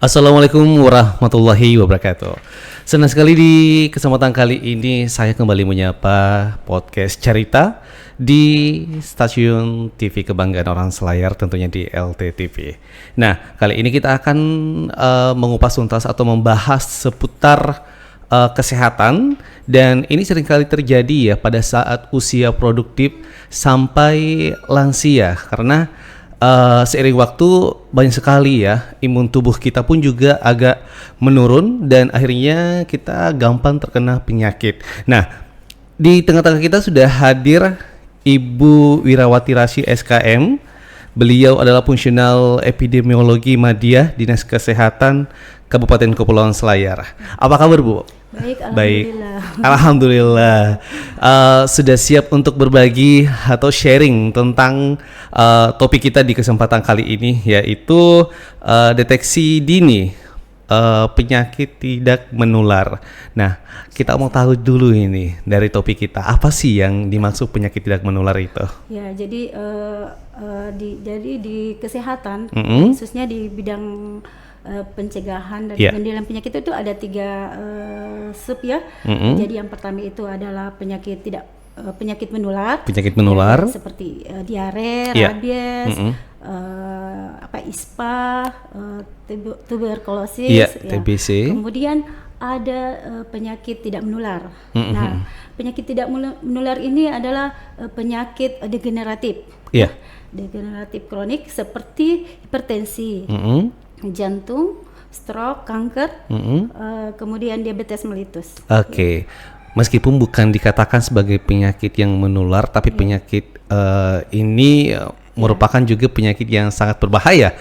Assalamualaikum warahmatullahi wabarakatuh. Senang sekali di kesempatan kali ini saya kembali menyapa podcast cerita di stasiun TV kebanggaan orang Selayar, tentunya di LTTV. Nah, kali ini kita akan mengupas tuntas atau membahas seputar kesehatan, dan ini seringkali terjadi ya pada saat usia produktif sampai lansia, karena seiring waktu banyak sekali ya imun tubuh kita pun juga agak menurun dan akhirnya kita gampang terkena penyakit. Nah, di tengah-tengah kita sudah hadir Ibu Wirawati Rasy SKM. Beliau adalah fungsional epidemiologi Madiyah Dinas Kesehatan Kabupaten Kepulauan Selayar. Apa kabar, Bu? Baik, Alhamdulillah. Sudah siap untuk berbagi atau sharing tentang topik kita di kesempatan kali ini, yaitu deteksi dini penyakit tidak menular. Nah, kita mau tahu dulu ini dari topik kita, apa sih yang dimaksud penyakit tidak menular itu? Ya, jadi di kesehatan, khususnya di bidang pencegahan dan pengendalian penyakit itu ada 3 sub ya. Jadi yang pertama itu adalah penyakit menular. Penyakit menular ya, seperti diare, rabies, ISPA, tuberkulosis, TBC. Kemudian ada penyakit tidak menular. Nah, penyakit tidak menular ini adalah penyakit degeneratif. Degeneratif kronik seperti hipertensi, jantung, stroke, kanker, kemudian diabetes mellitus. Oke. Meskipun bukan dikatakan sebagai penyakit yang menular, tapi penyakit ini merupakan juga penyakit yang sangat berbahaya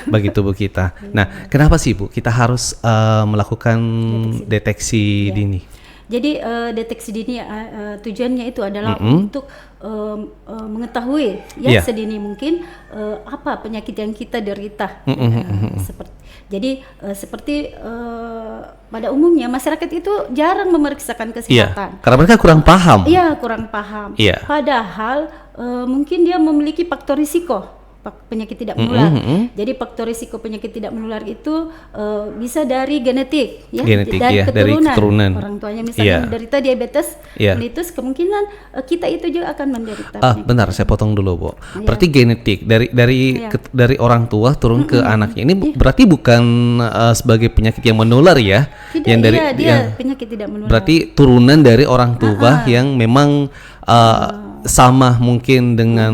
bagi tubuh kita. Nah, kenapa sih Bu kita harus melakukan deteksi dini? Jadi deteksi dini tujuannya itu adalah untuk mengetahui sedini mungkin apa penyakit yang kita derita. Seperti pada umumnya masyarakat itu jarang memeriksakan kesehatan. Karena mereka kurang paham. Kurang paham. Padahal mungkin dia memiliki faktor risiko penyakit tidak menular. Jadi faktor risiko penyakit tidak menular itu bisa dari genetik, dari keturunan. Orang tuanya misalnya menderita diabetes mellitus, kemungkinan kita itu juga akan menderita. Bentar, saya potong dulu, Bu. Berarti genetik dari orang tua turun ke anaknya. Ini berarti bukan sebagai penyakit yang menular ya? Tidak, yang dari penyakit tidak menular. Berarti turunan dari orang tua yang memang sama mungkin dengan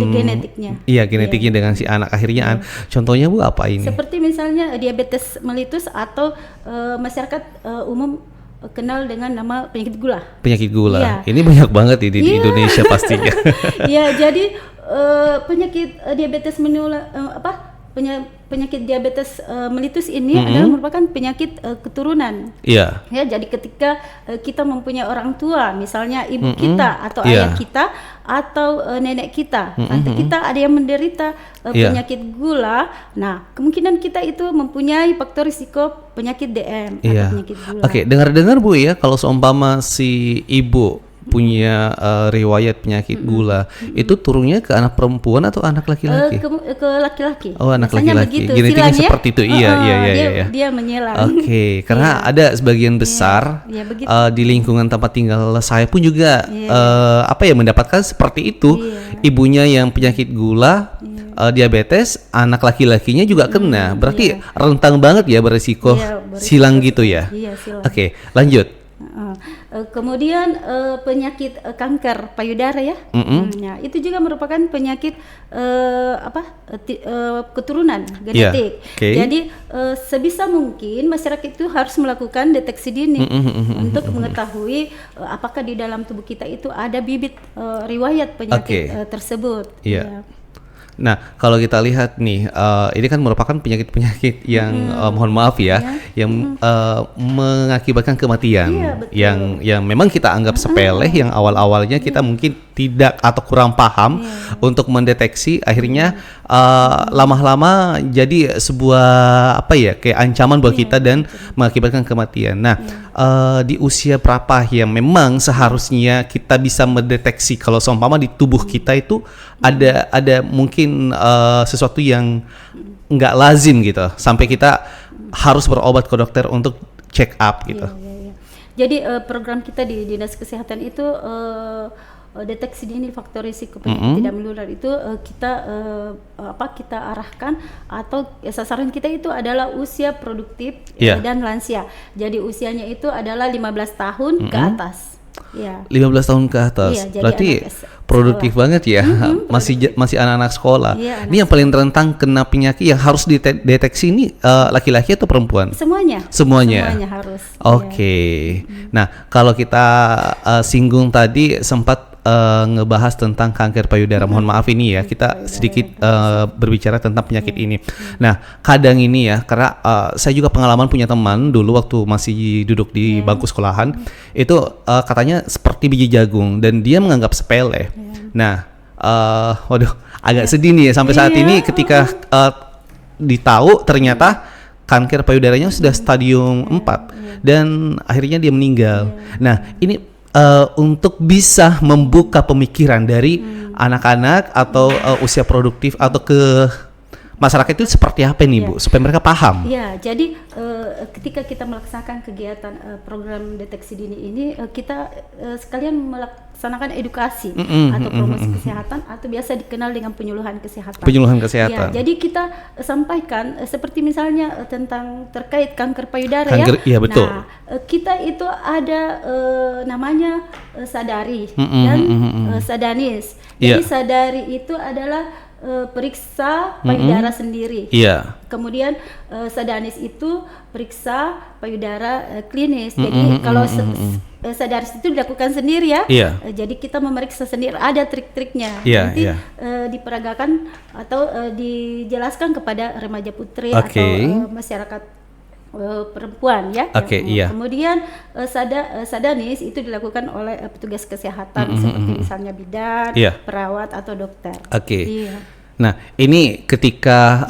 genetiknya dengan si anak akhirnya. Contohnya Bu apa ini? Seperti misalnya diabetes mellitus atau masyarakat umum kenal dengan nama penyakit gula. Penyakit gula. Ini banyak banget di Indonesia pastinya. Jadi penyakit diabetes menular penyakit diabetes mellitus ini adalah merupakan penyakit keturunan. Jadi ketika kita mempunyai orang tua, misalnya ibu kita atau ayah kita atau nenek kita, tante kita ada yang menderita penyakit gula, nah kemungkinan kita itu mempunyai faktor risiko penyakit DM atau penyakit gula. Oke, dengar-dengar Bu ya, kalau seumpama si ibu punya riwayat penyakit gula, itu turunnya ke anak perempuan atau anak laki-laki? Ke laki-laki. Oh, anak laki-laki. Genetiknya seperti itu. Dia menyelang. Oke, karena ada sebagian besar di lingkungan tempat tinggal saya pun juga mendapatkan seperti itu. Ibunya yang penyakit gula, diabetes, anak laki-lakinya juga kena. Berarti rentang banget ya beresiko silang gitu ya. Silang. Oke, lanjut. Kemudian penyakit kanker payudara ya, itu juga merupakan penyakit keturunan genetik. Jadi sebisa mungkin masyarakat itu harus melakukan deteksi dini untuk mengetahui apakah di dalam tubuh kita itu ada bibit riwayat penyakit tersebut. Nah, kalau kita lihat nih, ini kan merupakan penyakit-penyakit yang mohon maaf yang mengakibatkan kematian, yang memang kita anggap sepele, yang awal-awalnya kita mungkin tidak atau kurang paham untuk mendeteksi, akhirnya lama-lama jadi sebuah kayak ancaman buat kita dan mengakibatkan kematian. Nah, di usia berapa yang memang seharusnya kita bisa mendeteksi kalau seumpama di tubuh kita itu ada mungkin sesuatu yang nggak lazim gitu sampai kita harus berobat ke dokter untuk check up gitu. Jadi program kita di Dinas Kesehatan itu deteksi dini faktor risiko penyakit tidak menular itu kita arahkan atau sasaran kita itu adalah usia produktif dan lansia. Jadi usianya itu adalah 15 tahun ke atas. Ya. 15 tahun ke atas. Berarti produktif banget ya. Masih anak-anak sekolah. Ya, ini yang paling rentan kena penyakit yang harus dideteksi ini laki-laki atau perempuan? Semuanya harus. Oke. Nah, kalau kita singgung tadi sempat ngebahas tentang kanker payudara. Mohon maaf ini ya, kita sedikit berbicara tentang penyakit ini. Nah, kadang ini ya, karena saya juga pengalaman punya teman dulu waktu masih duduk di bangku sekolahan, itu katanya seperti biji jagung dan dia menganggap sepele. Nah, waduh, agak sedih nih ya sampai saat ini ketika ditahu ternyata kanker payudaranya sudah stadium 4 dan akhirnya dia meninggal. Nah, ini untuk bisa membuka pemikiran dari anak-anak atau usia produktif atau ke masyarakat itu seperti apa nih Bu, supaya mereka paham? Ya, jadi ketika kita melaksanakan kegiatan program deteksi dini ini, kita sekalian melaksanakan edukasi atau promosi kesehatan atau biasa dikenal dengan penyuluhan kesehatan. Ya, jadi kita sampaikan seperti misalnya tentang terkait kanker payudara ya. Iya, betul. Nah, kita itu ada namanya Sadari dan Sadanis. Jadi Sadari itu adalah periksa payudara sendiri. Kemudian Sadanis itu periksa payudara klinis. Jadi kalau Sadanis itu dilakukan sendiri ya. Jadi kita memeriksa sendiri, ada trik-triknya. Nanti diperagakan atau dijelaskan kepada remaja putri atau masyarakat perempuan ya. Kemudian Sadanis itu dilakukan oleh petugas kesehatan seperti misalnya bidan, perawat atau dokter. Nah, ini ketika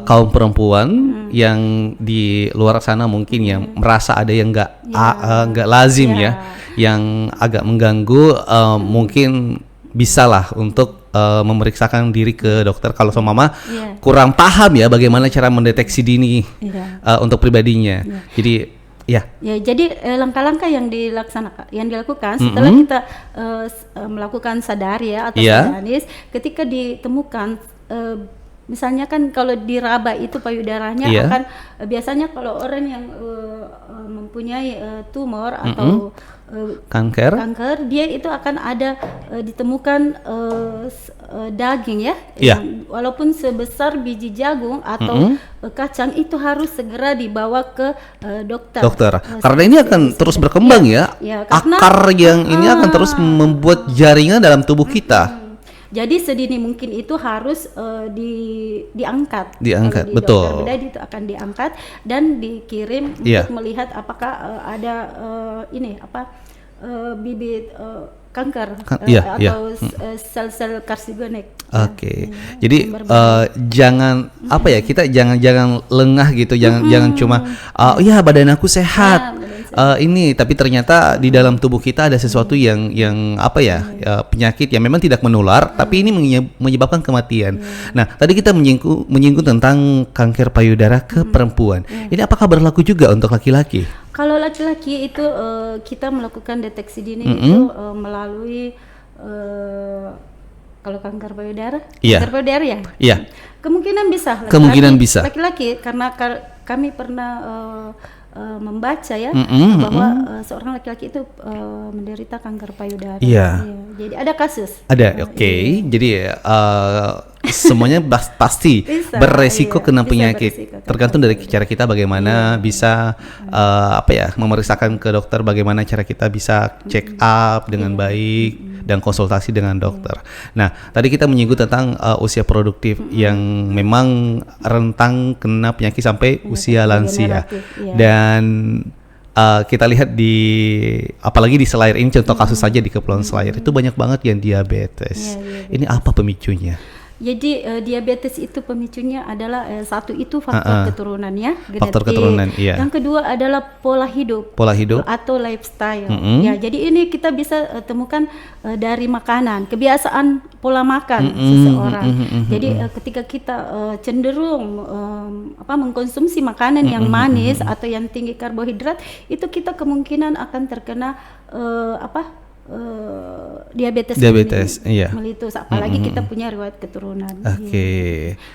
kaum perempuan yang di luar sana mungkin yang merasa ada yang nggak lazim ya, yang agak mengganggu, mungkin bisalah untuk memeriksakan diri ke dokter kalau mama kurang paham ya bagaimana cara mendeteksi dini untuk pribadinya. Jadi jadi langkah-langkah yang dilakukan setelah kita melakukan sadari ya atau Sadanis, ketika ditemukan misalnya kan kalau diraba itu payudaranya akan biasanya kalau orang yang mempunyai tumor atau kanker dia itu akan ada ditemukan daging ya, walaupun sebesar biji jagung atau kacang, itu harus segera dibawa ke dokter. Karena ini akan terus berkembang akar yang ini akan terus membuat jaringan dalam tubuh kita. Jadi sedini mungkin itu harus diangkat. Betul. Dokter bedah itu akan diangkat dan dikirim untuk melihat apakah ada bibit kanker atau sel-sel karsinogenik. Jadi jangan kita jangan lengah gitu, jangan cuma badan aku sehat. Ini tapi ternyata di dalam tubuh kita ada sesuatu yang penyakit yang memang tidak menular tapi ini menyebabkan kematian. Nah, tadi kita menyinggung tentang kanker payudara ke perempuan. Ini apakah berlaku juga untuk laki-laki? Kalau laki-laki itu kita melakukan deteksi dini itu melalui kalau kanker payudara, kemungkinan bisa laki-laki karena kami pernah membaca ya bahwa seorang laki-laki itu menderita kanker payudara. Jadi ada kasus. Jadi semuanya pasti beresiko kena penyakit. Tergantung dari cara kita bagaimana bisa memeriksakan ke dokter, bagaimana cara kita bisa check up dengan baik dan konsultasi dengan dokter. Nah, tadi kita menyinggung tentang usia produktif yang memang rentang kena penyakit sampai usia lansia. Dan kita lihat apalagi di Selayar ini, contoh kasus saja di Kepulauan Selayar itu banyak banget yang diabetes. Ini apa pemicunya? Jadi diabetes itu pemicunya adalah satu itu faktor keturunan ya, genetik. Faktor keturunan, iya. Yang kedua adalah pola hidup atau lifestyle. Ya, jadi ini kita bisa temukan dari makanan, kebiasaan pola makan seseorang. Jadi ketika kita cenderung mengkonsumsi makanan yang manis atau yang tinggi karbohidrat, itu kita kemungkinan akan terkena diabetes melitus, apalagi kita punya riwayat keturunan.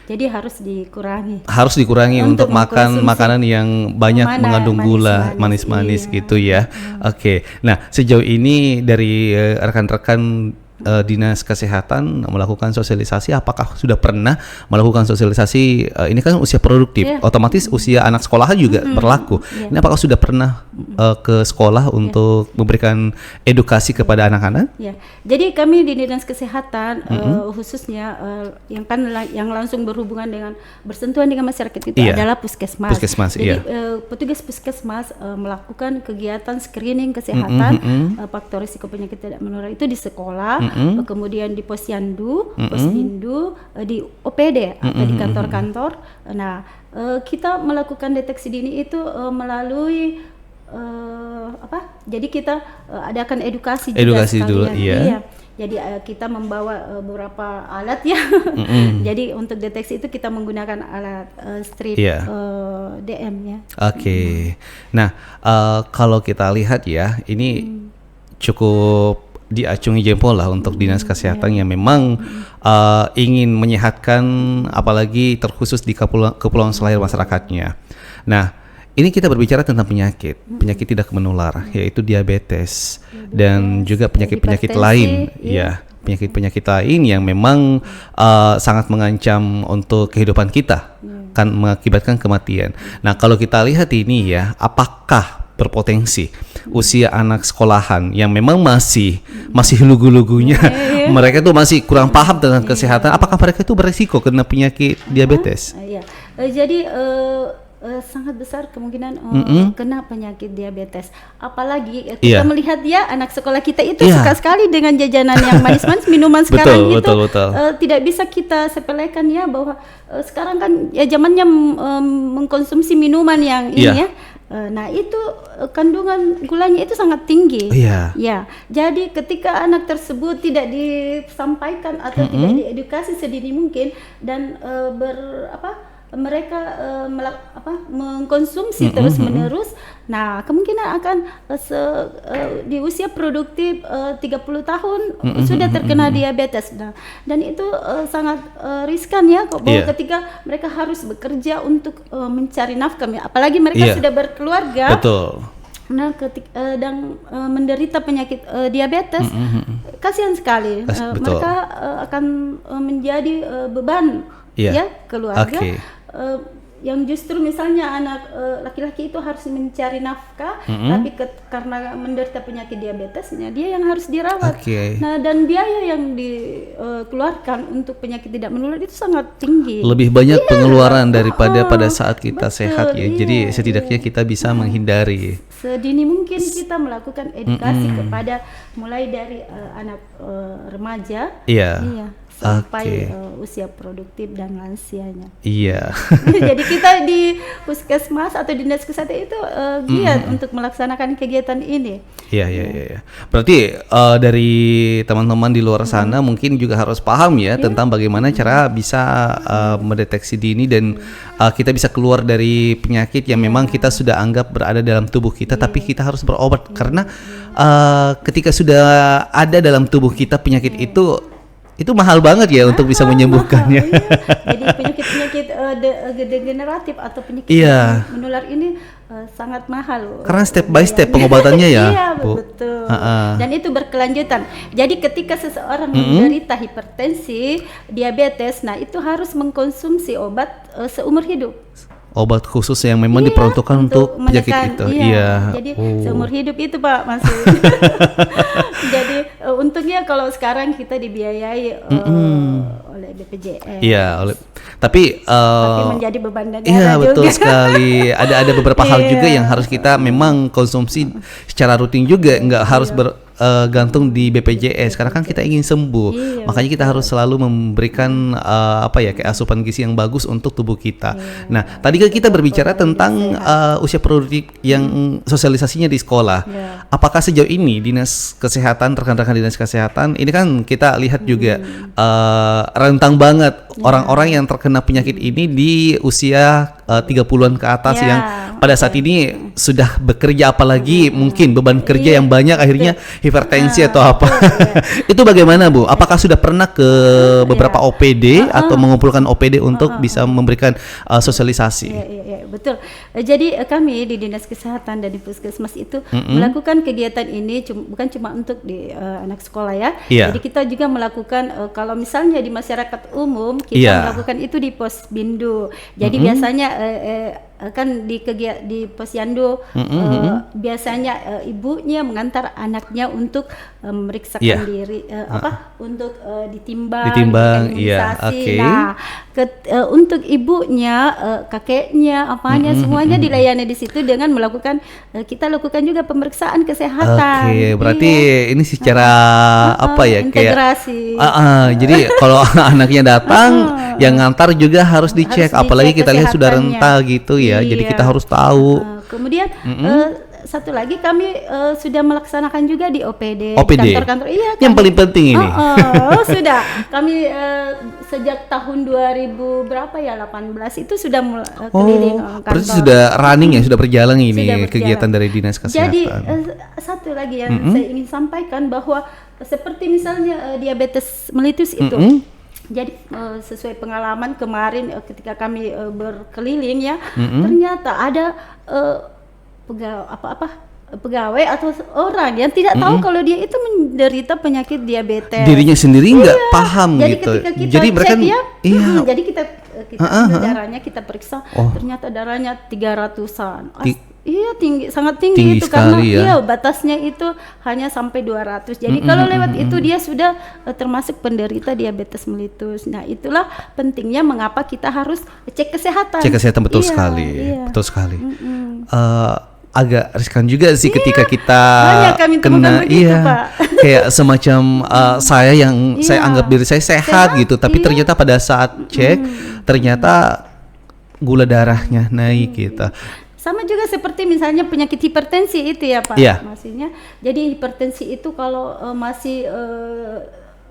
Jadi harus dikurangi untuk makan makanan yang banyak mengandung gula, manis-manis gitu ya. Nah, sejauh ini dari rekan-rekan Dinas Kesehatan melakukan sosialisasi, apakah sudah pernah melakukan sosialisasi? Ini kan usia produktif, otomatis usia anak sekolah juga berlaku. Ini apakah sudah pernah ke sekolah untuk memberikan edukasi kepada anak-anak? Jadi kami di Dinas Kesehatan khususnya yang langsung berhubungan dengan bersentuhan dengan masyarakat itu adalah puskesmas. Jadi petugas puskesmas melakukan kegiatan screening kesehatan faktor risiko penyakit tidak menular itu di sekolah. Kemudian di posyandu, posdindu, di OPD atau di kantor-kantor. Nah, kita melakukan deteksi dini itu melalui Jadi kita adakan edukasi juga dulu, iya. Jadi kita membawa beberapa alat ya. Jadi untuk deteksi itu kita menggunakan alat strip DM ya. Nah, kalau kita lihat ya, ini cukup diacungi jempol lah untuk Dinas Kesehatan yang memang ingin menyehatkan, apalagi terkhusus di kepulauan Selayar masyarakatnya. Nah, ini kita berbicara tentang penyakit tidak menular, yaitu diabetes dan juga penyakit-penyakit lain, penyakit-penyakit lain yang memang sangat mengancam untuk kehidupan kita, kan mengakibatkan kematian. Nah, kalau kita lihat ini ya, apakah berpotensi usia anak sekolahan yang memang masih lugu-lugunya, mereka tuh masih kurang paham tentang kesehatan, apakah mereka itu berisiko kena penyakit diabetes? Jadi sangat besar kemungkinan kena penyakit diabetes. Apalagi kita melihat ya anak sekolah kita itu suka sekali dengan jajanan yang manis-manis, minuman sekarang betul. Tidak bisa kita sepelekan ya, bahwa sekarang kan ya zamannya mengkonsumsi minuman yang ini ya. Nah, itu kandungan gulanya itu sangat tinggi. Ya, jadi ketika anak tersebut tidak disampaikan atau tidak diedukasi sedini mungkin dan mereka mengkonsumsi terus-menerus, nah kemungkinan akan di usia produktif 30 tahun sudah terkena diabetes. Nah, dan itu sangat riskan ya, bahwa ketika mereka harus bekerja untuk mencari nafkah, apalagi mereka sudah berkeluarga. Nah, ketika dan menderita penyakit diabetes, kasihan sekali. Mereka akan menjadi beban keluarga. Yang justru misalnya anak laki-laki itu harus mencari nafkah, tapi karena menderita penyakit diabetesnya dia yang harus dirawat. Nah, dan biaya yang dikeluarkan untuk penyakit tidak menular itu sangat tinggi. Lebih banyak pengeluaran daripada pada saat kita sehat ya. Jadi setidaknya kita bisa menghindari. Sedini mungkin kita melakukan edukasi kepada mulai dari anak remaja. Sampai usia produktif dan lansianya. Jadi kita di puskesmas atau dinas kesehatan itu giat untuk melaksanakan kegiatan ini. Berarti dari teman-teman di luar sana mungkin juga harus paham ya tentang bagaimana cara bisa mendeteksi dini dan kita bisa keluar dari penyakit yang memang kita sudah anggap berada dalam tubuh kita, tapi kita harus berobat karena ketika sudah ada dalam tubuh kita penyakit itu mahal banget ya untuk bisa menyembuhkannya. Jadi penyakit-penyakit degeneratif atau penyakit menular ini sangat mahal. Karena step by step pengobatannya ya. Iya, betul. Dan itu berkelanjutan. Jadi ketika seseorang menderita hipertensi, diabetes, nah itu harus mengkonsumsi obat seumur hidup. Obat khusus yang memang diperuntukkan untuk penyakit itu. Jadi seumur hidup itu Pak masih. Jadi untungnya kalau sekarang kita dibiayai oleh BPJS. Tapi menjadi beban negara juga. Iya, betul sekali. Ada beberapa hal juga yang harus kita memang konsumsi secara rutin juga, nggak harus gantung di BPJS karena kan kita ingin sembuh. Makanya kita harus selalu memberikan kayak asupan gizi yang bagus untuk tubuh kita. Nah, tadi kan kita berbicara tentang usia produktif yang sosialisasinya di sekolah. Apakah sejauh ini dinas kesehatan, rekan-rekan dinas kesehatan ini kan kita lihat juga rentang banget orang-orang yang terkena penyakit ini di usia 30-an ke atas yang pada saat ini sudah bekerja, apalagi mungkin beban kerja yang banyak akhirnya hipertensi atau apa. Itu bagaimana Bu? Apakah sudah pernah ke beberapa OPD atau mengumpulkan OPD untuk bisa memberikan sosialisasi? Iya, betul. Jadi kami di Dinas Kesehatan dan di Puskesmas itu melakukan kegiatan ini bukan cuma untuk di anak sekolah ya. Jadi kita juga melakukan kalau misalnya di masyarakat umum kita melakukan itu di Posbindu. Jadi biasanya kan di Posyandu biasanya ibunya mengantar anaknya untuk memeriksakan diri untuk ditimbang imunisasi. Nah, untuk ibunya, kakeknya, apanya semuanya dilayani di situ dengan melakukan kita lakukan juga pemeriksaan kesehatan. Berarti ini secara integrasi. Jadi kalau anaknya datang yang ngantar juga harus dicek, apalagi kita lihat sudah renta gitu ya. Jadi kita harus tahu. Kemudian satu lagi kami sudah melaksanakan juga di OPD. Kantor-kantor. Yang paling penting ini. Sudah. Kami sejak tahun 2000 berapa ya 18 itu sudah keliling kantor. Berarti sudah running ya, sudah berjalan ini kegiatan dari Dinas Kesehatan. Jadi satu lagi yang saya ingin sampaikan bahwa seperti misalnya diabetes mellitus itu. Jadi sesuai pengalaman kemarin ketika kami berkeliling ya, ternyata ada pegawai atau orang yang tidak tahu kalau dia itu menderita penyakit diabetes. Dirinya sendiri nggak paham jadi gitu. Ketika kita jadi mereka jadi kita darahnya kita periksa, ternyata darahnya 300-an. Tinggi, sangat tinggi itu karena batasnya itu hanya sampai 200. Jadi kalau lewat itu dia sudah termasuk penderita diabetes mellitus. Nah, itulah pentingnya mengapa kita harus cek kesehatan. Cek kesehatan betul sekali. Betul sekali. Agak riskan juga sih ketika kita kena Pak. kayak semacam saya anggap diri saya sehat gitu, tapi ternyata pada saat cek ternyata gula darahnya naik gitu. Sama juga seperti misalnya penyakit hipertensi itu ya Pak. Maksudnya jadi hipertensi itu kalau masih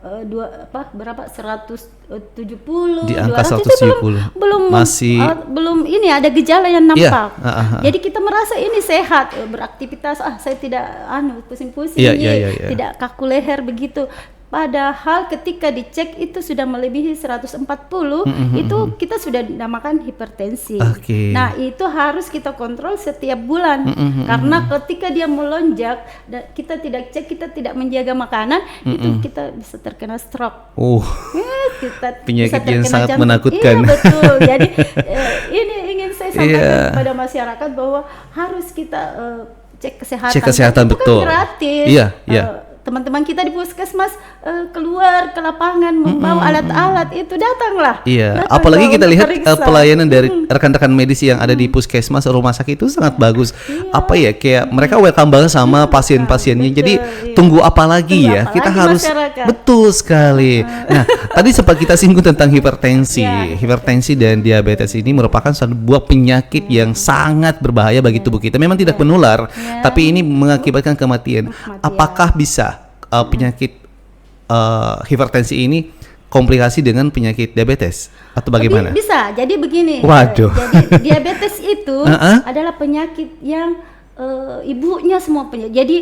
170 di angka 200 170 belum ini ada gejala yang nampak. Jadi kita merasa ini sehat, beraktivitas saya tidak pusing-pusing, tidak kaku leher begitu. Padahal ketika dicek itu sudah melebihi 140, itu kita sudah dinamakan hipertensi. Nah, itu harus kita kontrol setiap bulan. Karena ketika dia melonjak dan kita tidak cek, kita tidak menjaga makanan, itu kita bisa terkena stroke. Penyakit yang sangat menakutkan. Iya, betul. Jadi ini ingin saya sampaikan kepada masyarakat bahwa harus kita cek kesehatan. Cek kesehatan itu betul. Kan gratis. Teman-teman kita di puskesmas keluar ke lapangan membawa alat-alat itu datanglah. Apalagi kita lihat pelayanan dari rekan-rekan medis yang ada di puskesmas rumah sakit itu sangat bagus. Kayak mereka welcome banget sama pasien-pasiennya. Jadi tunggu apa lagi ya? Kita harus masyarakat. Betul sekali. Nah, tadi sempat kita singgung tentang hipertensi. Hipertensi dan diabetes ini merupakan sebuah penyakit yang sangat berbahaya bagi tubuh kita. Memang tidak menular, tapi ini mengakibatkan kematian. Apakah bisa penyakit hipertensi ini komplikasi dengan penyakit diabetes atau bagaimana? Bisa. Jadi begini. Waduh. Jadi diabetes itu adalah penyakit yang ibunya semua penyakit. Jadi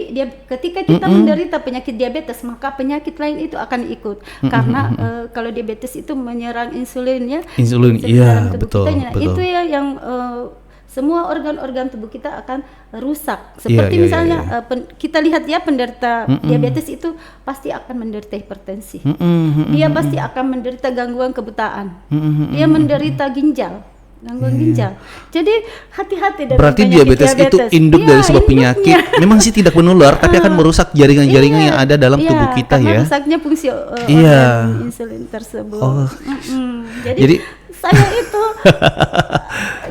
ketika kita menderita penyakit diabetes, maka penyakit lain itu akan ikut. Karena kalau diabetes itu menyerang insulin, iya betul. Itu ya yang semua organ-organ tubuh kita akan rusak. Seperti misalnya kita lihat ya penderita diabetes itu pasti akan menderita hipertensi. Dia pasti akan menderita gangguan kebutaan. Dia menderita gangguan ginjal. Jadi hati-hati dengan berarti diabetes itu induk dari sebuah penyakit. Memang sih tidak menular, tapi akan merusak jaringan-jaringan yang ada dalam tubuh kita ya. Rusaknya fungsi organ insulin tersebut. Jadi saya itu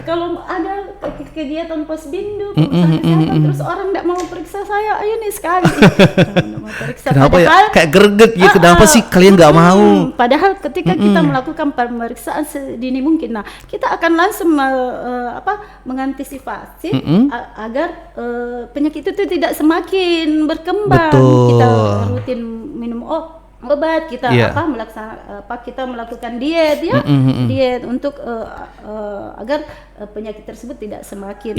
kalau ada kegiatan Posbindu, kesehatan, terus orang tidak mau periksa saya, ayo nih sekali. periksa. Kenapa padahal, ya? Kayak greget gitu. Kenapa sih kalian nggak mau? Padahal ketika kita melakukan pemeriksaan sedini mungkin, nah kita akan langsung mengantisipasi agar penyakit itu tidak semakin berkembang. Betul. Kita rutin minum obat, kita kita melakukan diet ya, diet untuk agar penyakit tersebut tidak semakin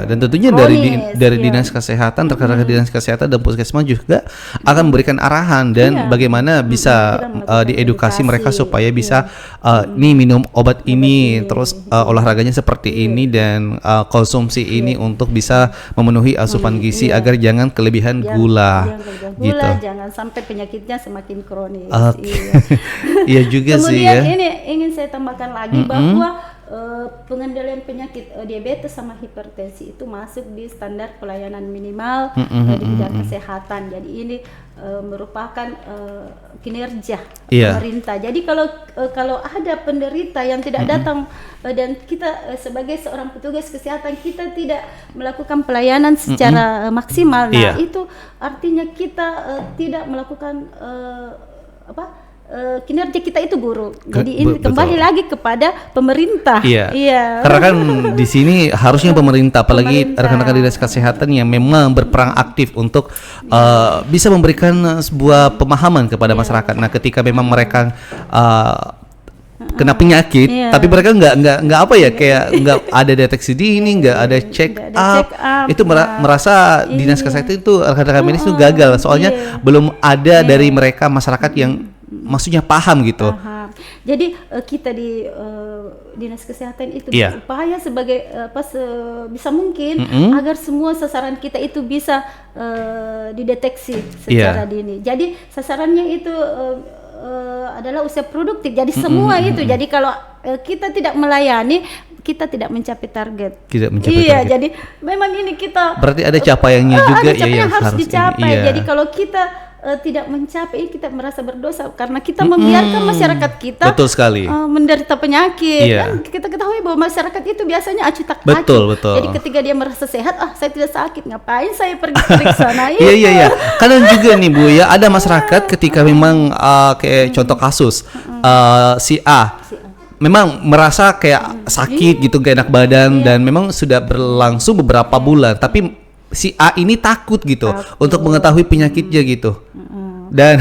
dan tentunya kronis, dari dinas kesehatan, rekan-rekan dinas kesehatan dan puskesmas juga akan memberikan arahan dan bagaimana bisa diedukasi mereka supaya bisa nih minum obat ini, terus olahraganya seperti ini dan konsumsi ini untuk bisa memenuhi asupan gizi agar jangan kelebihan gula, gitu. Jangan sampai penyakitnya semakin kronis. Iya juga sih ya. Kemudian ini ingin saya tambahkan lagi bahwa pengendalian penyakit diabetes sama hipertensi itu masuk di standar pelayanan minimal di bidang kesehatan. Jadi ini merupakan kinerja pemerintah. Jadi kalau ada penderita yang tidak datang dan kita sebagai seorang petugas kesehatan kita tidak melakukan pelayanan secara maksimal, nah itu artinya kita tidak melakukan kinerja kita itu buruk. Jadi ini kembali lagi kepada pemerintah. Iya. Karena kan di sini harusnya pemerintah, apalagi rekan-rekan dinas kesehatan yang memang berperan aktif untuk bisa memberikan sebuah pemahaman kepada masyarakat. Nah, ketika memang mereka kena penyakit, tapi mereka nggak kayak nggak ada deteksi dini, nggak ada check up. Itu merasa dinas kesehatan itu rekan-rekan medis itu gagal. Soalnya belum ada dari mereka masyarakat yang maksudnya paham gitu. Jadi kita di dinas kesehatan itu berupaya sebagai bisa mungkin agar semua sasaran kita itu bisa dideteksi secara dini. Jadi sasarannya itu adalah usia produktif. Jadi semua itu. Jadi kalau kita tidak melayani, kita tidak mencapai target. Target. Jadi memang ini kita berarti ada capaiannya juga ada capaian yang harus dicapai. Jadi kalau kita tidak mencapai, kita merasa berdosa karena kita membiarkan masyarakat kita menderita penyakit. Kan kita ketahui bahwa masyarakat itu biasanya acuh tak acuh. Betul. Jadi ketika dia merasa sehat, saya tidak sakit, ngapain saya pergi periksa? Nah, iya. Kadang juga nih Bu ya, ada masyarakat ketika memang kayak contoh kasus si A memang merasa kayak sakit gitu, gak enak badan dan memang sudah berlangsung beberapa bulan, tapi si A ini takut gitu untuk mengetahui penyakitnya gitu. Dan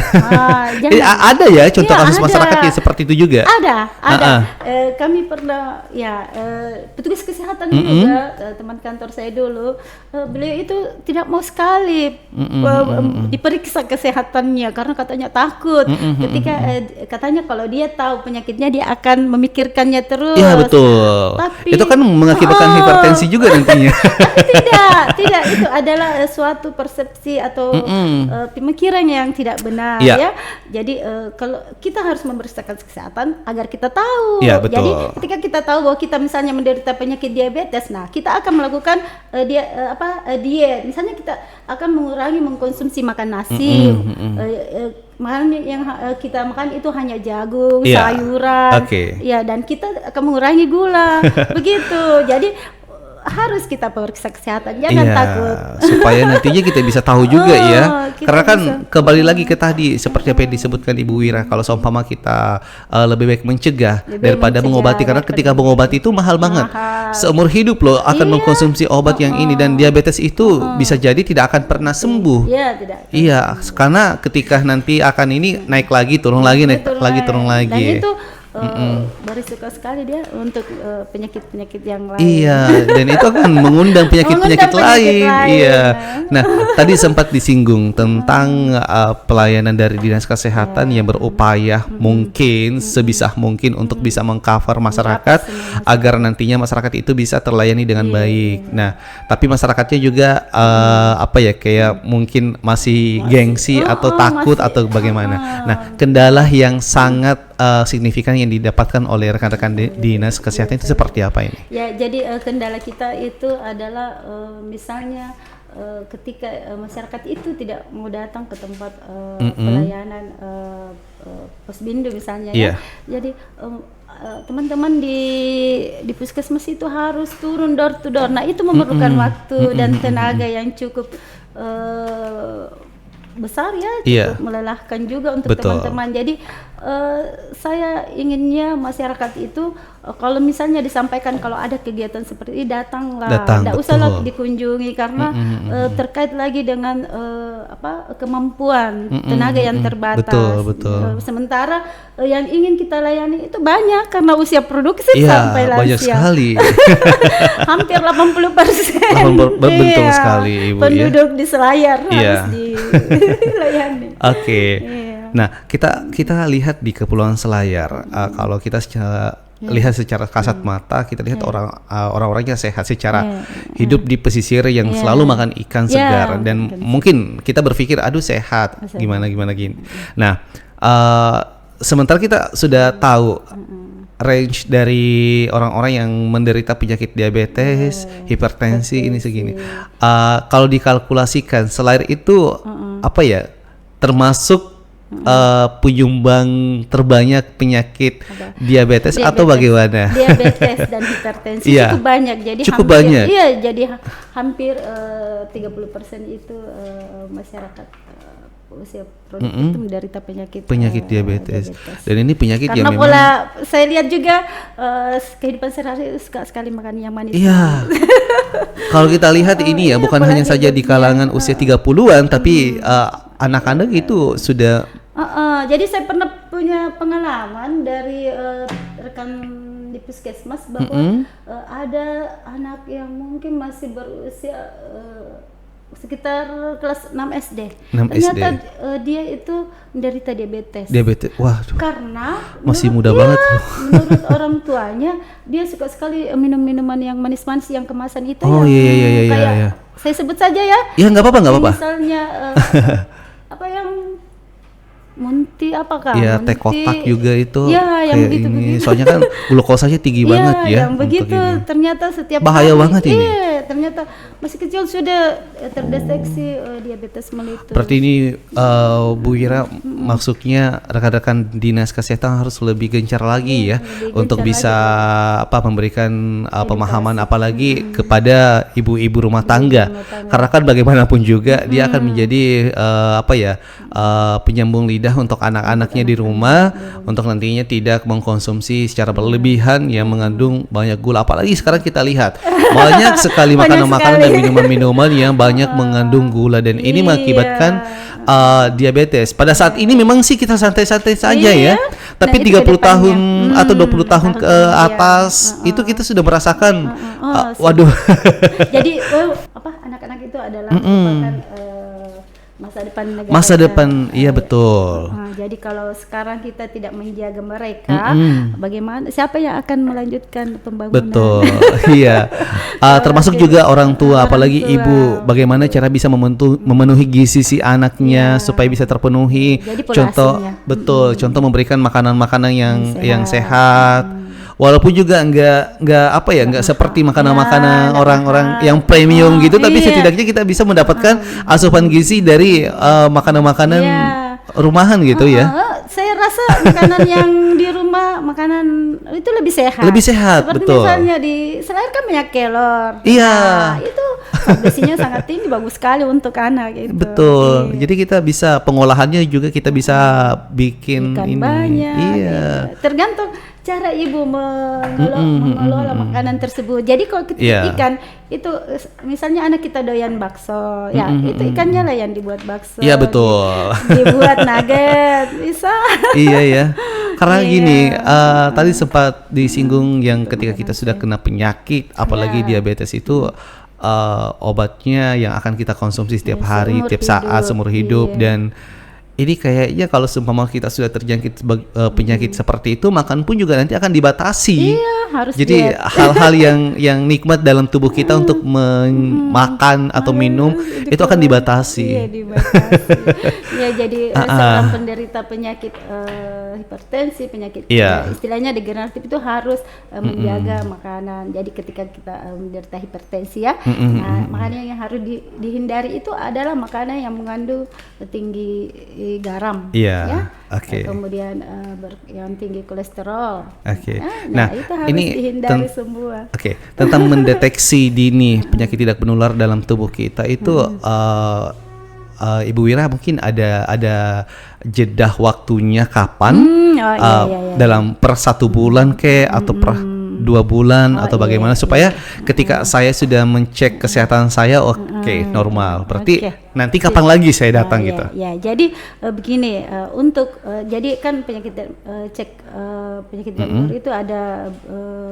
ada ya contoh kasus masyarakat yang seperti itu juga. Ada. Kami pernah petugas kesehatan juga, teman kantor saya dulu, beliau itu tidak mau sekali diperiksa kesehatannya karena katanya takut. Ketika katanya kalau dia tahu penyakitnya dia akan memikirkannya terus. Iya betul. Tapi itu kan mengakibatkan hipertensi juga nantinya. Tidak, itu adalah suatu persepsi atau pemikiran yang tidak benar ya. Jadi kalau kita harus memeriksakan kesehatan agar kita tahu. Jadi ketika kita tahu bahwa kita misalnya menderita penyakit diabetes, nah kita akan melakukan diet. Misalnya kita akan mengurangi mengkonsumsi makan nasi. Makanan yang kita makan itu hanya jagung, sayuran. Dan kita akan mengurangi gula. Begitu. Jadi harus kita periksa kesehatan, jangan takut. Supaya nantinya kita bisa tahu juga karena kan kembali lagi ke tadi seperti apa yang disebutkan Ibu Wira, kalau seumpama kita lebih baik mencegah daripada mengobati, karena ketika mengobati itu mahal banget. Seumur hidup loh akan mengkonsumsi obat yang ini, dan diabetes itu bisa jadi tidak akan pernah sembuh. Karena ketika nanti akan ini naik lagi, turun lagi, naik lagi, turun lagi. Dan itu berisiko sekali dia untuk penyakit-penyakit yang lain. Dan itu akan mengundang penyakit-penyakit lain. Nah, tadi sempat disinggung tentang pelayanan dari dinas kesehatan yang berupaya mungkin sebisa mungkin untuk bisa mengcover masyarakat agar nantinya masyarakat itu bisa terlayani dengan baik. Nah, tapi masyarakatnya juga kayak mungkin masih gengsi atau takut atau bagaimana. Nah, kendala yang sangat signifikan yang didapatkan oleh rekan-rekan dinas kesehatan itu seperti apa ini? Jadi kendala kita itu adalah misalnya ketika masyarakat itu tidak mau datang ke tempat pelayanan Posbindu misalnya jadi teman-teman di puskesmas itu harus turun door to door. Nah, itu memerlukan waktu dan tenaga yang cukup besar ya, cukup melelahkan juga untuk teman-teman. Jadi saya inginnya masyarakat itu kalau misalnya disampaikan kalau ada kegiatan seperti ini datanglah, tidak usahlah dikunjungi karena terkait lagi dengan kemampuan tenaga yang terbatas. Betul. Sementara yang ingin kita layani itu banyak karena usia produksi sampai lansia. Banyak sekali. Hampir 80%. Betul sekali Ibu. Penduduk di Selayar harus dilayani. Oke. Nah, kita lihat di Kepulauan Selayar, kalau kita lihat secara kasat mata, kita lihat orang-orangnya sehat secara hidup di pesisir yang selalu makan ikan segar dan mungkin kita berpikir aduh sehat gimana gini. Nah, sementara kita sudah tahu range dari orang-orang yang menderita penyakit diabetes, hipertensi ini segini. Kalau dikalkulasikan Selayar itu termasuk penyumbang terbanyak penyakit diabetes atau bagaimana? Diabetes dan hipertensi cukup banyak. Jadi banyak. Iya, jadi hampir 30% itu masyarakat usia produktif itu menderita penyakit diabetes. Dan ini penyakit karena yang pola saya lihat juga kehidupan sehari-hari suka sekali makan yang manis. Iya. Kalau kita lihat ini bukan hanya saja di kalangan usia 30-an tapi anak-anak itu sudah jadi saya pernah punya pengalaman dari rekan di puskesmas bahwa ada anak yang mungkin masih berusia sekitar kelas 6 SD. Ternyata dia itu menderita diabetes. Waduh. Karena masih muda banget. Menurut orang tuanya dia suka sekali minum minuman yang manis-manis yang kemasan itu. Iya. Saya sebut saja ya. Ya nggak apa-apa. Misalnya apa yang Munti apakah? Iya, teh kotak juga itu. Iya, yang begitu. Soalnya kan glukosanya tinggi banget ya. Yang begitu ternyata setiap bahaya banget ini. Iya, ternyata masih kecil sudah terdeteksi diabetes mellitus. Berarti ini Bu Ira maksudnya rekan-rekan dinas kesehatan harus lebih gencar lagi untuk bisa memberikan pemahaman apalagi kepada ibu-ibu rumah tangga. Karena kan bagaimanapun juga dia akan menjadi penyambung lidah untuk anak-anaknya di rumah untuk nantinya tidak mengkonsumsi secara berlebihan yang mengandung banyak gula. Apalagi sekarang kita lihat banyak sekali makanan-makanan dan minuman-minuman yang banyak mengandung gula dan ini mengakibatkan diabetes. Pada saat ini memang sih kita santai-santai saja ya. Tapi 30 tahun atau 20 tahun ke atas itu kita sudah merasakan waduh. Jadi anak-anak itu adalah merupakan masa depan negara. Iya betul. Jadi kalau sekarang kita tidak menjaga mereka, bagaimana? Siapa yang akan melanjutkan pembangunan? Betul. Iya. Termasuk juga orang tua, apalagi ibu. Bagaimana cara bisa memenuhi gizi si anaknya supaya bisa terpenuhi? Jadi contoh memberikan makanan-makanan yang sehat. Walaupun juga nggak seperti makanan-makanan orang-orang yang premium gitu, tapi setidaknya kita bisa mendapatkan asupan gizi dari makanan-makanan rumahan gitu ya. Saya rasa makanan yang di rumah itu lebih sehat. Seperti betul. Misalnya di Selayar kan banyak kelor. Iya. Itu besinya sangat tinggi, bagus sekali untuk anak gitu. Betul. Jadi kita bisa pengolahannya juga kita bisa bikin ikan ini. Banyak. Iya. Tergantung cara ibu mengelola makanan tersebut. Jadi kalau kita ikan itu misalnya anak kita doyan bakso, itu ikannya lah yang dibuat bakso. Iya betul. Dibuat nugget bisa. Iya ya. Karena gini, tadi sempat disinggung yang ketika kita sudah kena penyakit, apalagi diabetes itu obatnya yang akan kita konsumsi setiap hari, tiap saat seumur hidup dan ini kayaknya kalau seumpama kita sudah terjangkit penyakit seperti itu, makan pun juga nanti akan dibatasi. Iya, harus. Jadi hal-hal yang nikmat dalam tubuh kita untuk makan atau minum itu akan dibatasi. Iya, dibatasi. Ya, jadi seorang penderita penyakit hipertensi, penyakit istilahnya degeneratif itu harus menjaga makanan. Jadi ketika kita menderita hipertensi makanan yang harus dihindari itu adalah makanan yang mengandung tinggi garam, kemudian yang tinggi kolesterol. Nah itu harus dihindari semua. Tentang mendeteksi dini penyakit tidak menular dalam tubuh kita itu Ibu Wira mungkin ada jeda waktunya kapan dalam per 1 bulan atau per 2 bulan atau bagaimana supaya ketika saya sudah mencek kesehatan saya normal. Berarti nanti kapan lagi saya datang gitu? Ya, jadi begini untuk jadi kan penyakit jantung itu ada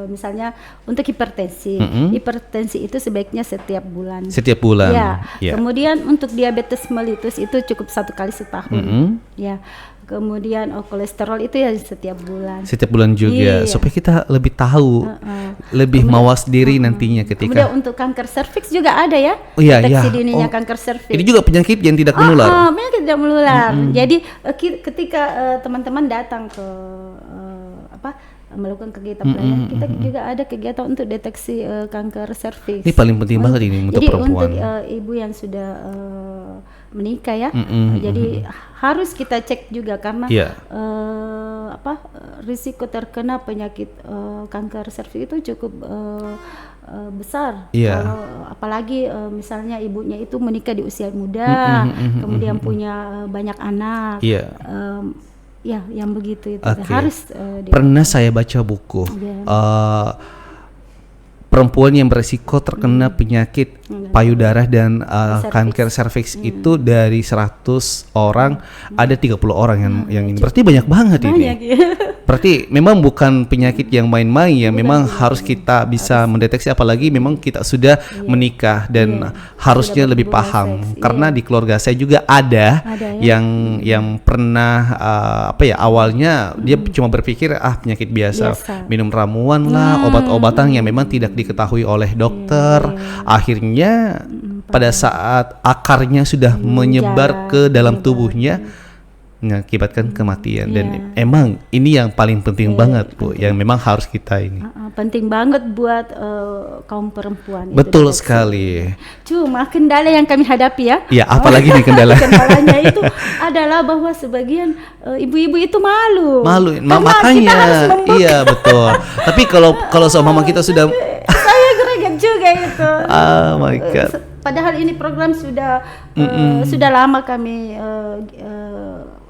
misalnya untuk hipertensi. Hipertensi itu sebaiknya setiap bulan. Setiap bulan. Ya. Kemudian untuk diabetes mellitus itu cukup 1 kali setahun. Ya. Kemudian kolesterol itu ya setiap bulan. Setiap bulan juga supaya kita lebih tahu, lebih mawas diri nantinya ketika. Kemudian untuk kanker serviks juga ada ya. Deteksi dininya kanker serviks. Ini juga penyakit yang tidak menular. Penyakit tidak menular. Jadi ketika teman-teman datang ke melakukan kegiatan pelayanan, kita juga ada kegiatan untuk deteksi kanker serviks. Ini paling penting banget ini untuk perempuan. Jadi untuk ibu yang sudah menikah ya, jadi harus kita cek juga karena risiko terkena penyakit kanker serviks itu cukup besar. Kalau apalagi misalnya ibunya itu menikah di usia muda, kemudian punya banyak anak. Ya, yang begitu itu harus. Pernah saya baca buku perempuan yang beresiko terkena penyakit payudara dan kanker serviks itu dari 100 orang ada 30 orang yang ini. Berarti banyak banget ini. Berarti memang bukan penyakit yang main-main ya, memang harus kita bisa mendeteksi, apalagi memang kita sudah menikah dan harusnya lebih paham. Karena di keluarga saya juga ada yang pernah awalnya dia cuma berpikir penyakit biasa, minum ramuan lah, obat-obatan yang memang tidak diketahui oleh dokter. Akhirnya pada saat akarnya sudah menyebar ke dalam tubuhnya mengakibatkan kematian. Dan emang ini yang paling penting banget Bu, yang memang harus kita ini. Penting banget buat kaum perempuan. Betul sekali. Cuma kendala yang kami hadapi ya. Ya, apalagi nih kendala. Kendalanya itu adalah bahwa sebagian ibu-ibu itu malu. Makanya. Iya betul. Tapi kalau sama mama kita sudah saya greget juga itu. Oh my God. Padahal ini program sudah lama kami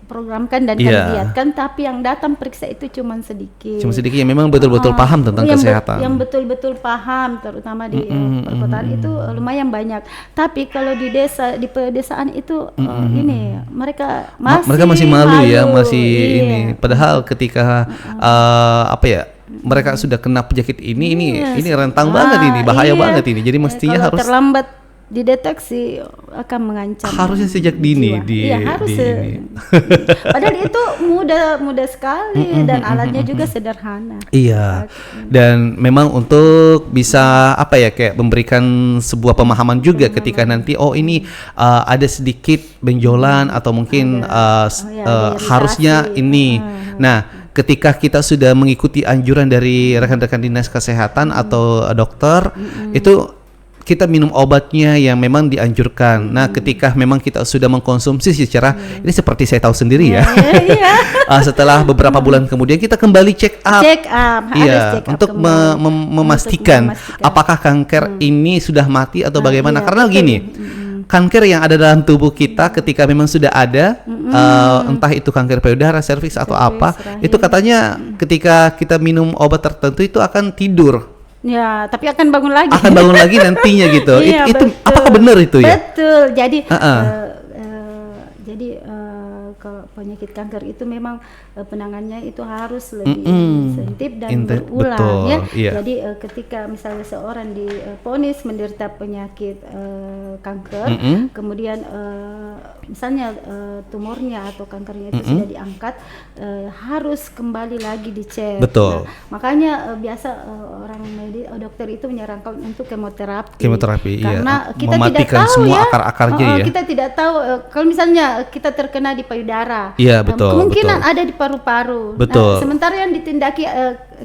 programkan dan kami lihatkan, tapi yang datang periksa itu cuma sedikit. Yang memang betul-betul paham tentang kesehatan. Yang betul-betul paham, terutama di perkotaan itu lumayan banyak. Tapi kalau di desa, di pedesaan itu ini mereka masih malu ya, ini. Padahal ketika mereka sudah kena penyakit ini rentang banget ini, bahaya banget ini. Jadi mestinya harus terlambat dideteksi akan mengancam. Harusnya sejak dini Padahal itu mudah sekali dan alatnya juga sederhana. Iya. Dan memang untuk bisa kayak memberikan sebuah pemahaman juga ketika nanti ini ada sedikit benjolan atau mungkin harusnya ini. Nah, ketika kita sudah mengikuti anjuran dari rekan-rekan dinas kesehatan atau dokter, itu kita minum obatnya yang memang dianjurkan. Nah, ketika memang kita sudah mengkonsumsi secara ini seperti saya tahu sendiri ya. Setelah beberapa bulan kemudian kita kembali check up. Untuk memastikan apakah kanker ini sudah mati atau bagaimana. Karena gini, kanker yang ada dalam tubuh kita ketika memang sudah ada, entah itu kanker payudara, serviks atau apa, itu katanya ketika kita minum obat tertentu itu akan tidur. Ya, tapi akan bangun lagi. Akan bangun lagi nantinya gitu. Itu apakah benar itu ya? Betul. Jadi kalau penyakit kanker itu memang penanganannya itu harus lebih sensitif dan berulang ya. Jadi ketika misalnya seorang divonis menderita penyakit kanker, kemudian misalnya tumornya atau kankernya itu sudah diangkat, harus kembali lagi dicek. Betul. Nah, makanya biasa orang medis, dokter itu menyarankan untuk kemoterapi. Karena kita tidak tahu semua akar-akarnya ya. Kita tidak tahu kalau misalnya kita terkena di payudara. Iya, betul. Kemungkinan ada di paru-paru. Betul. Nah, sementara yang ditindaki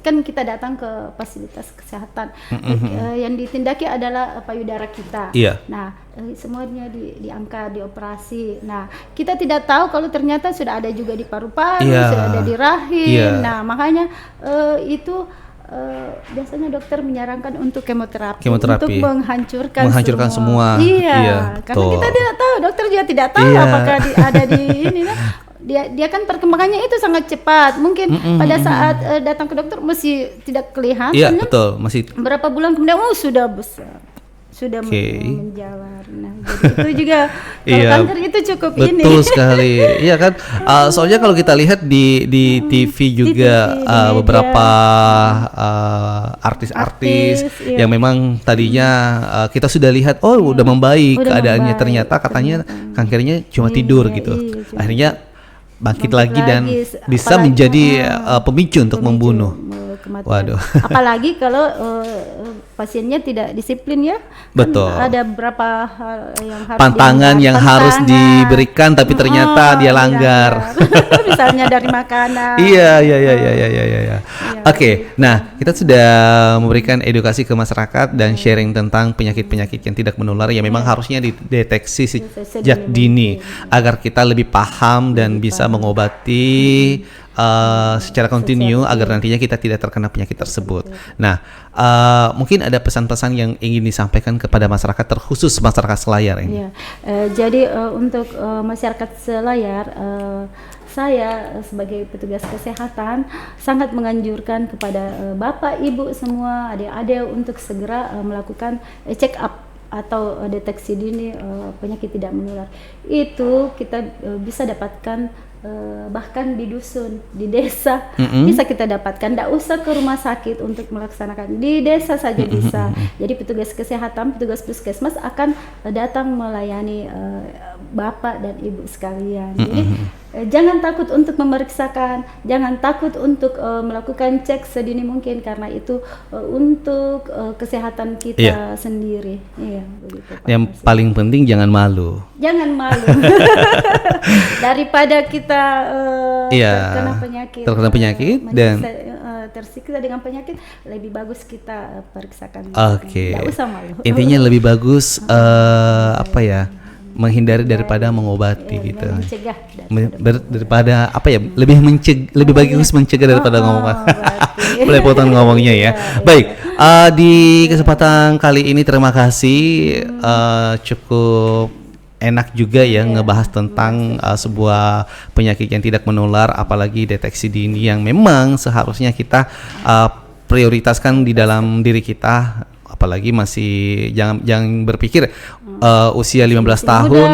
kan kita datang ke fasilitas kesehatan. Yang ditindaki adalah payudara kita. Iya. Nah, semuanya diangkat, dioperasi. Nah, kita tidak tahu kalau ternyata sudah ada juga di paru-paru, sudah ada di rahim. Nah, makanya itu biasanya dokter menyarankan untuk kemoterapi. Untuk menghancurkan semua. Iya, karena kita tidak tahu, dokter juga tidak tahu apakah ada di ini. Dia kan perkembangannya itu sangat cepat. Mungkin pada saat datang ke dokter masih tidak kelihatan. Iya, betul. Masih berapa bulan kemudian sudah besar. Sudah menjalar. Nah, jadi itu juga kalau kanker itu cukup betul ini. Betul sekali. Iya kan? Soalnya kalau kita lihat di TV juga di TV, beberapa artis-artis yang memang tadinya kita sudah lihat udah membaik keadaannya, ternyata katanya kankernya cuma tidur gitu. Akhirnya bangkit lagi dan bisa menjadi pemicu untuk membunuh. Kematian. Waduh. Apalagi kalau pasiennya tidak disiplin ya. Betul. Kan ada beberapa hal yang harus pantangan yang harus diberikan tapi ternyata dia langgar. Misalnya dari makanan. Iya. Oke, nah kita sudah memberikan edukasi ke masyarakat dan sharing tentang penyakit-penyakit yang tidak menular yang memang harusnya dideteksi sejak dini agar kita lebih paham dan bisa mengobati secara kontinu agar nantinya kita tidak terkena penyakit tersebut. Nah, mungkin ada pesan-pesan yang ingin disampaikan kepada masyarakat, terkhusus masyarakat Selayar ini. Jadi untuk masyarakat Selayar, saya sebagai petugas kesehatan sangat menganjurkan kepada Bapak, Ibu semua, adik-adik untuk segera melakukan check up atau deteksi dini penyakit tidak menular. Itu kita bisa dapatkan bahkan di dusun, di desa bisa kita dapatkan. Tidak usah ke rumah sakit untuk melaksanakan, di desa saja bisa. Jadi petugas kesehatan, petugas puskesmas akan datang melayani Bapak dan Ibu sekalian. Jadi jangan takut untuk memeriksakan, jangan takut untuk melakukan cek sedini mungkin, karena itu untuk kesehatan kita sendiri. Iya, begitu, Pak. Yang paling penting jangan malu. Jangan malu. Daripada kita terkena penyakit dan tersiksa dengan penyakit, lebih bagus kita periksakan. Tidak usah malu. Intinya lebih bagus menghindari daripada mengobati gitu. Mencegah daripada lebih bagus mencegah daripada ngomong. Belepotan ngomongnya ya. Baik, di kesempatan kali ini terima kasih, cukup enak juga ya ngebahas tentang sebuah penyakit yang tidak menular, apalagi deteksi dini yang memang seharusnya kita prioritaskan di dalam diri kita. Apalagi masih jangan berpikir usia 15 tahun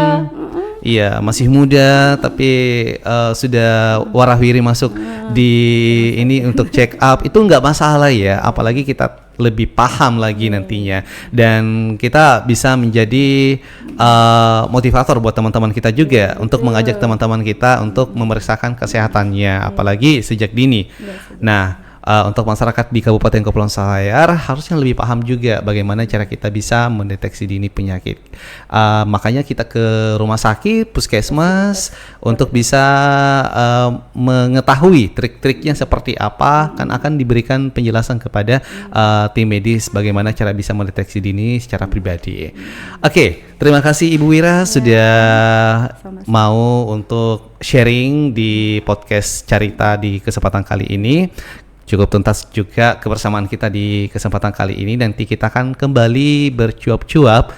iya masih muda tapi sudah warawiri masuk di ini untuk check up, itu nggak masalah ya, apalagi kita lebih paham lagi nantinya dan kita bisa menjadi motivator buat teman-teman kita juga untuk mengajak teman-teman kita untuk memeriksakan kesehatannya apalagi sejak dini. Nah, untuk masyarakat di Kabupaten Kepulauan Selayar harusnya lebih paham juga bagaimana cara kita bisa mendeteksi dini penyakit. Makanya kita ke rumah sakit, puskesmas untuk bisa mengetahui trik-triknya seperti apa, kan akan diberikan penjelasan kepada tim medis bagaimana cara bisa mendeteksi dini secara pribadi. Oke, terima kasih Ibu Wira sudah mau untuk sharing di podcast Carita di kesempatan kali ini. Cukup tuntas juga kebersamaan kita di kesempatan kali ini. Nanti kita akan kembali bercuap-cuap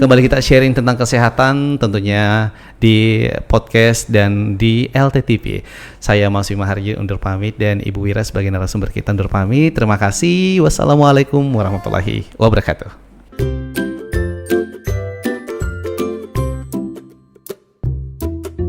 kembali kita sharing tentang kesehatan tentunya di podcast dan di LTTV. Saya Mas Bima Harji undur pamit dan Ibu Wira sebagai narasumber kita undur pamit. Terima kasih. Wassalamualaikum warahmatullahi wabarakatuh.